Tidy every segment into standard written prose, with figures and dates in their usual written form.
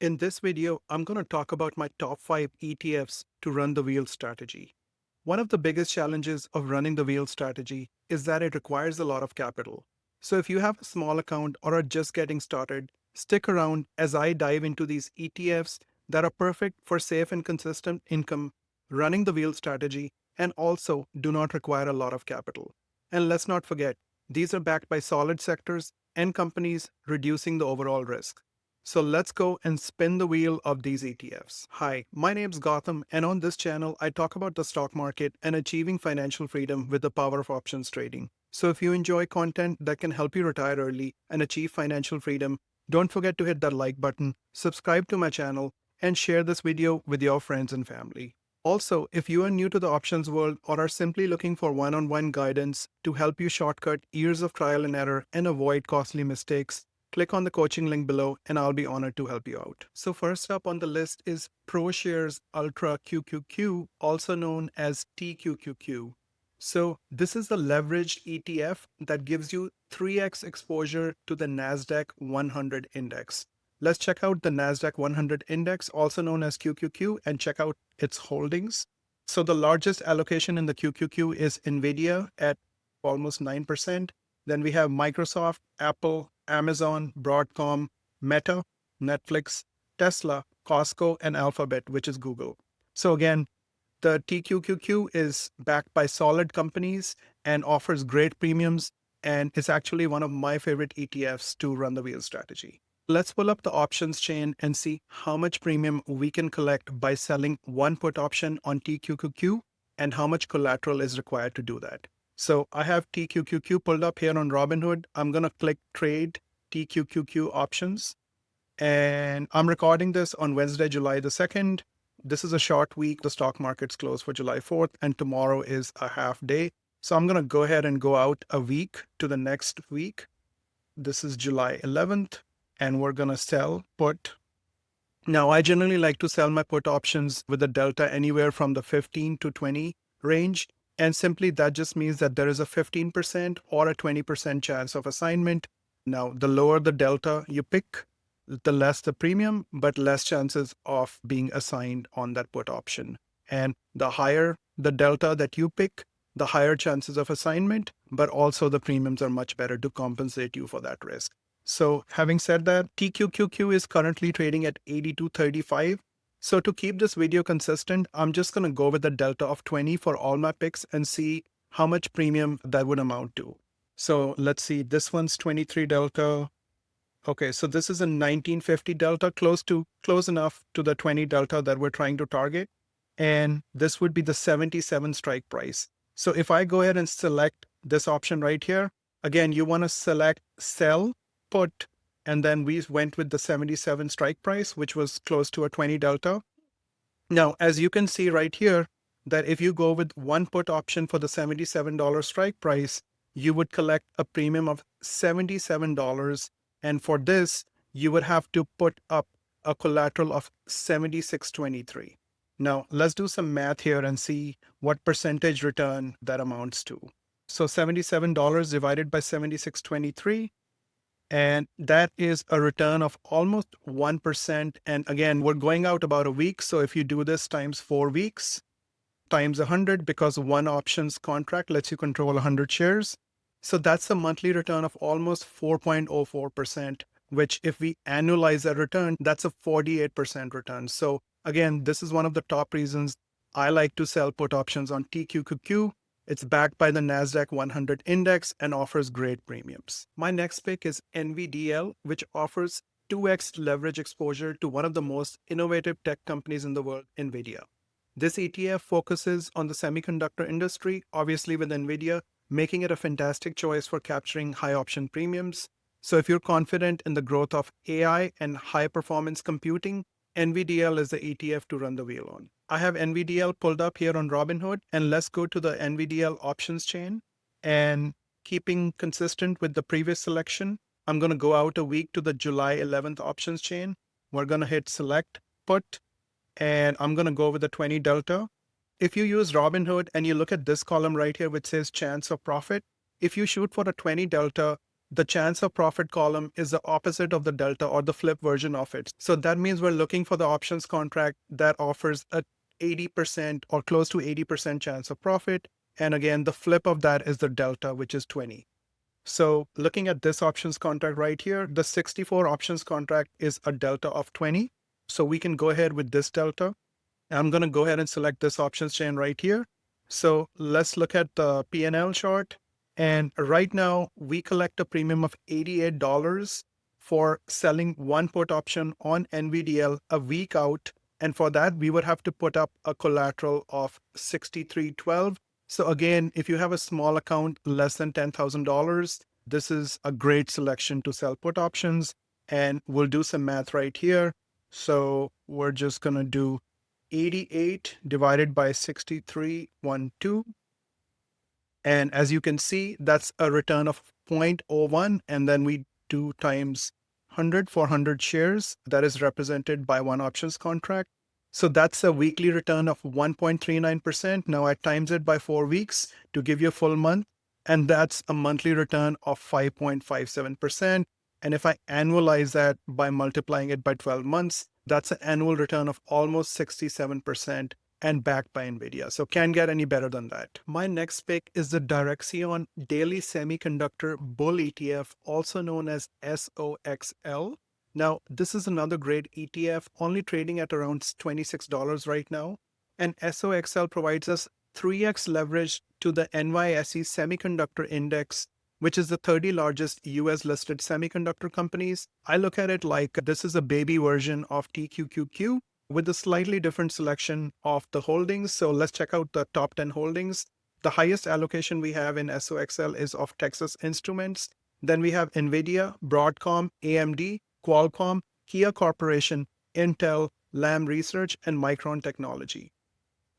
In this video, I'm going to talk about my top 5 ETFs to run the wheel strategy. One of the biggest challenges of running the wheel strategy is that it requires a lot of capital. So if you have a small account or are just getting started, stick around as I dive into these ETFs that are perfect for safe and consistent income, running the wheel strategy, and also do not require a lot of capital. And let's not forget, these are backed by solid sectors and companies, reducing the overall risk. So let's go and spin the wheel of these ETFs. Hi, my name's Gautam, and on this channel, I talk about the stock market and achieving financial freedom with the power of options trading. So if you enjoy content that can help you retire early and achieve financial freedom, don't forget to hit that like button, subscribe to my channel, and share this video with your friends and family. Also, if you are new to the options world or are simply looking for one-on-one guidance to help you shortcut years of trial and error and avoid costly mistakes, click on the coaching link below and I'll be honored to help you out. So first up on the list is ProShares Ultra QQQ, also known as TQQQ. So this is the leveraged ETF that gives you 3x exposure to the NASDAQ 100 index. Let's check out the NASDAQ 100 index, also known as QQQ, and check out its holdings. So the largest allocation in the QQQ is NVIDIA at almost 9%. Then we have Microsoft, Apple, Amazon, Broadcom, Meta, Netflix, Tesla, Costco, and Alphabet, which is Google. So again, the TQQQ is backed by solid companies and offers great premiums, and is actually one of my favorite ETFs to run the wheel strategy. Let's pull up the options chain and see how much premium we can collect by selling one put option on TQQQ and how much collateral is required to do that. So I have TQQQ pulled up here on Robinhood. I'm going to click Trade TQQQ Options. And I'm recording this on Wednesday, July the 2nd. This is a short week. The stock market's closed for July 4th, and tomorrow is a half day. So I'm going to go ahead and go out a week to the next week. This is July 11th, and we're going to sell put. Now, I generally like to sell my put options with a delta anywhere from the 15 to 20 range. And simply that just means that there is a 15% or a 20% chance of assignment. Now, the lower the delta you pick, the less the premium, but less chances of being assigned on that put option. And the higher the delta that you pick, the higher chances of assignment, but also the premiums are much better to compensate you for that risk. So having said that, TQQQ is currently trading at 82.35. So to keep this video consistent, I'm just going to go with a delta of 20 for all my picks and see how much premium that would amount to. So let's see, this one's 23 delta. Okay, so this is a 1950 delta, close enough to the 20 delta that we're trying to target. And this would be the 77 strike price. So if I go ahead and select this option right here, again, you want to select sell, put, and then we went with the 77 strike price, which was close to a 20 delta. Now, as you can see right here, that if you go with one put option for the $77 strike price, you would collect a premium of $77. And for this, you would have to put up a collateral of 76.23. Now, let's do some math here and see what percentage return that amounts to. So $77 divided by 76.23. And that is a return of almost 1%. And again, we're going out about a week. So if you do this times 4 weeks, times 100, because one options contract lets you control 100 shares. So that's a monthly return of almost 4.04%, which if we annualize that return, that's a 48% return. So again, this is one of the top reasons I like to sell put options on TQQQ. It's backed by the NASDAQ 100 index and offers great premiums. My next pick is NVDL, which offers 2x leverage exposure to one of the most innovative tech companies in the world, NVIDIA. This ETF focuses on the semiconductor industry, obviously with NVIDIA, making it a fantastic choice for capturing high option premiums. So if you're confident in the growth of AI and high performance computing, NVDL is the ETF to run the wheel on. I have NVDL pulled up here on Robinhood, and let's go to the NVDL options chain. And keeping consistent with the previous selection, I'm going to go out a week to the July 11th options chain. We're going to hit select, put, and I'm going to go with the 20 delta. If you use Robinhood and you look at this column right here, which says chance of profit, if you shoot for a 20 delta, the chance of profit column is the opposite of the delta or the flip version of it. So that means we're looking for the options contract that offers a 80% or close to 80% chance of profit. And again, the flip of that is the delta, which is 20. So looking at this options contract right here, the 64 options contract is a delta of 20. So we can go ahead with this delta. I'm going to go ahead and select this options chain right here. So let's look at the P&L chart. And right now we collect a premium of $88 for selling one put option on NVDL a week out. And for that, we would have to put up a collateral of $63.12. So again, if you have a small account less than $10,000, this is a great selection to sell put options. And we'll do some math right here. So we're just going to do 88 divided by 63.12. And as you can see, that's a return of 0.01. And then we do times 100 for 100 shares. That is represented by one options contract. So that's a weekly return of 1.39%. Now I times it by 4 weeks to give you a full month. And that's a monthly return of 5.57%. And if I annualize that by multiplying it by 12 months, that's an annual return of almost 67% and backed by NVIDIA. So can't get any better than that. My next pick is the Direxion Daily Semiconductor Bull ETF, also known as SOXL. Now, this is another great ETF, only trading at around $26 right now. And SOXL provides us 3x leverage to the NYSE Semiconductor Index, which is the 30 largest US listed semiconductor companies. I look at it like this is a baby version of TQQQ with a slightly different selection of the holdings. So let's check out the top 10 holdings. The highest allocation we have in SOXL is of Texas Instruments. Then we have NVIDIA, Broadcom, AMD, Qualcomm, Kia Corporation, Intel, Lam Research, and Micron Technology.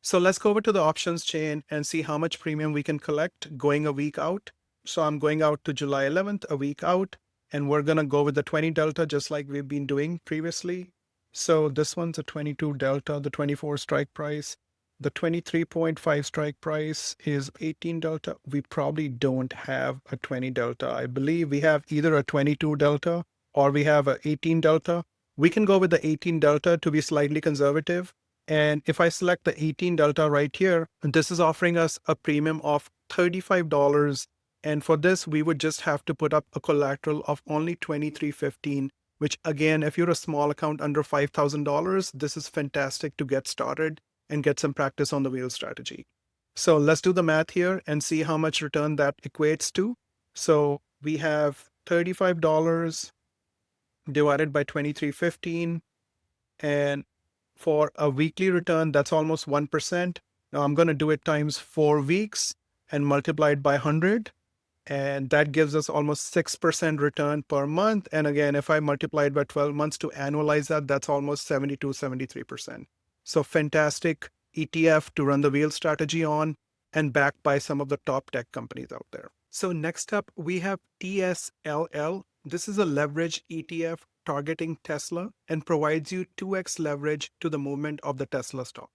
So let's go over to the options chain and see how much premium we can collect going a week out. So I'm going out to July 11th, a week out, and we're going to go with the 20 delta just like we've been doing previously. So this one's a 22 delta, the 24 strike price. The 23.5 strike price is 18 delta. We probably don't have a 20 delta. I believe we have either a 22 delta or we have a 18 delta. We can go with the 18 delta to be slightly conservative. And if I select the 18 delta right here, this is offering us a premium of $35. And for this, we would just have to put up a collateral of only $23.15, which again, if you're a small account under $5,000, this is fantastic to get started and get some practice on the wheel strategy. So let's do the math here and see how much return that equates to. So we have $35 divided by 23.15, and for a weekly return, that's almost 1%. Now I'm going to do it times 4 weeks and multiply it by 100. And that gives us almost 6% return per month. And again, if I multiply it by 12 months to annualize that, that's almost 72, 73%. So fantastic ETF to run the wheel strategy on and backed by some of the top tech companies out there. So next up, we have TSLL. This is a leverage ETF targeting Tesla and provides you 2x leverage to the movement of the Tesla stock.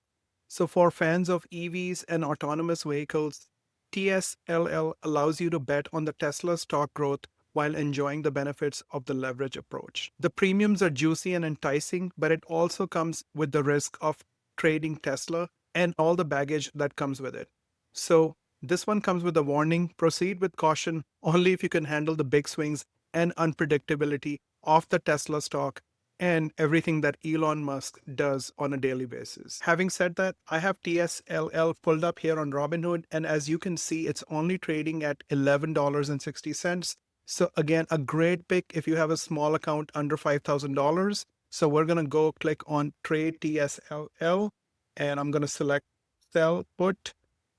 So for fans of EVs and autonomous vehicles, TSLL allows you to bet on the Tesla stock growth while enjoying the benefits of the leverage approach. The premiums are juicy and enticing, but it also comes with the risk of trading Tesla and all the baggage that comes with it. So this one comes with a warning: proceed with caution only if you can handle the big swings and unpredictability of the Tesla stock and everything that Elon Musk does on a daily basis. Having said that, I have TSLL pulled up here on Robinhood, and as you can see, it's only trading at $11.60. So again, a great pick if you have a small account under $5,000. So we're going to go click on Trade TSLL, and I'm going to select Sell Put,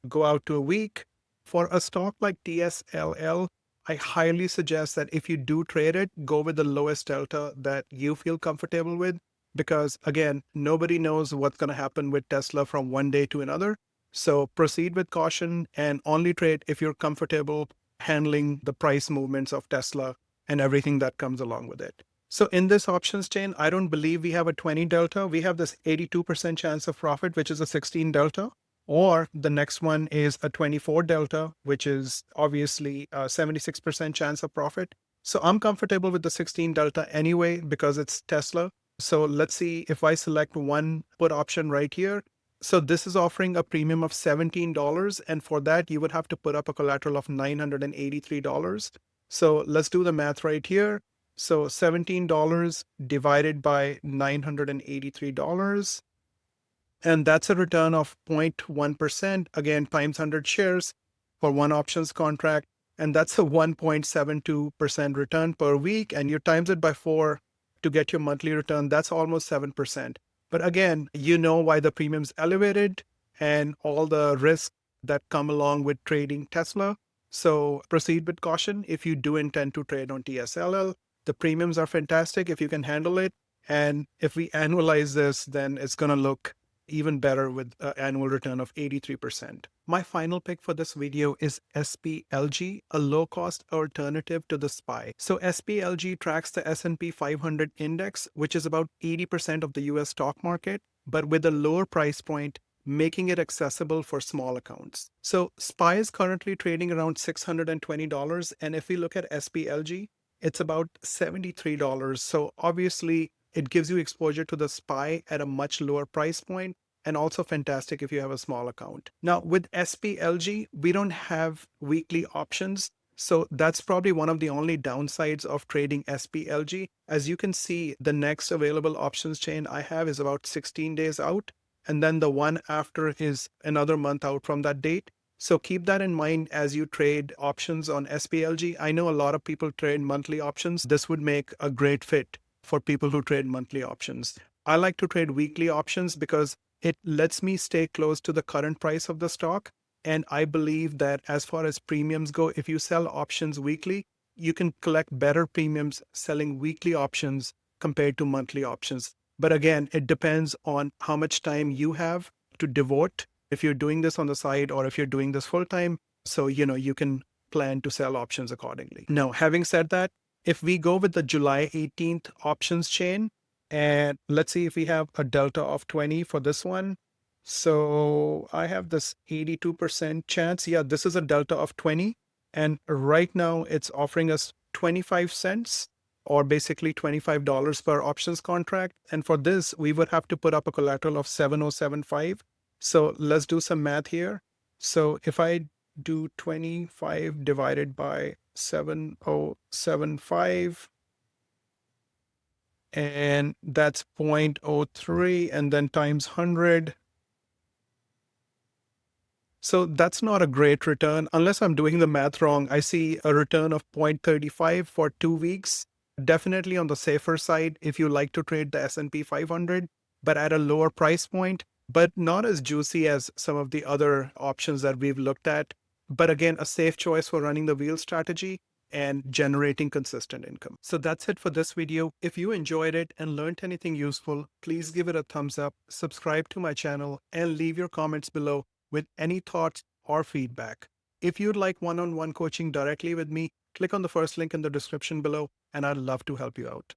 go out to a week. For a stock like TSLL, I highly suggest that if you do trade it, go with the lowest delta that you feel comfortable with, because again, nobody knows what's going to happen with Tesla from one day to another. So proceed with caution and only trade if you're comfortable handling the price movements of Tesla and everything that comes along with it. So in this options chain, I don't believe we have a 20 delta. We have this 82% chance of profit, which is a 16 delta. Or the next one is a 24 delta, which is obviously a 76% chance of profit. So I'm comfortable with the 16 delta anyway because it's Tesla. So let's see if I select one put option right here. So this is offering a premium of $17. And for that, you would have to put up a collateral of $983. So let's do the math right here. So $17 divided by $983. And that's a return of 0.1%, again, times 100 shares for one options contract. And that's a 1.72% return per week. And you times it by 4 to get your monthly return. That's almost 7%. But again, you know why the premium's elevated and all the risks that come along with trading Tesla. So proceed with caution if you do intend to trade on TSLL. The premiums are fantastic if you can handle it. And if we annualize this, then it's going to look even better with an annual return of 83%. My final pick for this video is SPLG, a low-cost alternative to the SPY. So SPLG tracks the S&P 500 index, which is about 80% of the US stock market, but with a lower price point, making it accessible for small accounts. So SPY is currently trading around $620, and if we look at SPLG, it's about $73. So obviously, it gives you exposure to the SPY at a much lower price point and also fantastic if you have a small account. Now, with SPLG, we don't have weekly options. So that's probably one of the only downsides of trading SPLG. As you can see, the next available options chain I have is about 16 days out. And then the one after is another month out from that date. So keep that in mind as you trade options on SPLG. I know a lot of people trade monthly options. This would make a great fit for people who trade monthly options. I like to trade weekly options because it lets me stay close to the current price of the stock. And I believe that as far as premiums go, if you sell options weekly, you can collect better premiums selling weekly options compared to monthly options. But again, it depends on how much time you have to devote if you're doing this on the side or if you're doing this full time. So, you can plan to sell options accordingly. Now, having said that, if we go with the July 18th options chain, and let's see if we have a delta of 20 for this one. So I have this 82% chance. Yeah, this is a delta of 20. And right now it's offering us 25 cents or basically $25 per options contract. And for this, we would have to put up a collateral of 7075. So let's do some math here. So if I do 25 divided by 7075, and that's 0.03, and then times 100. So that's not a great return. Unless I'm doing the math wrong, I see a return of 0.35 for 2 weeks. Definitely on the safer side if you like to trade the S&P 500, but at a lower price point, but not as juicy as some of the other options that we've looked at. But again, a safe choice for running the wheel strategy and generating consistent income. So that's it for this video. If you enjoyed it and learned anything useful, please give it a thumbs up, subscribe to my channel, and leave your comments below with any thoughts or feedback. If you'd like one-on-one coaching directly with me, click on the first link in the description below, and I'd love to help you out.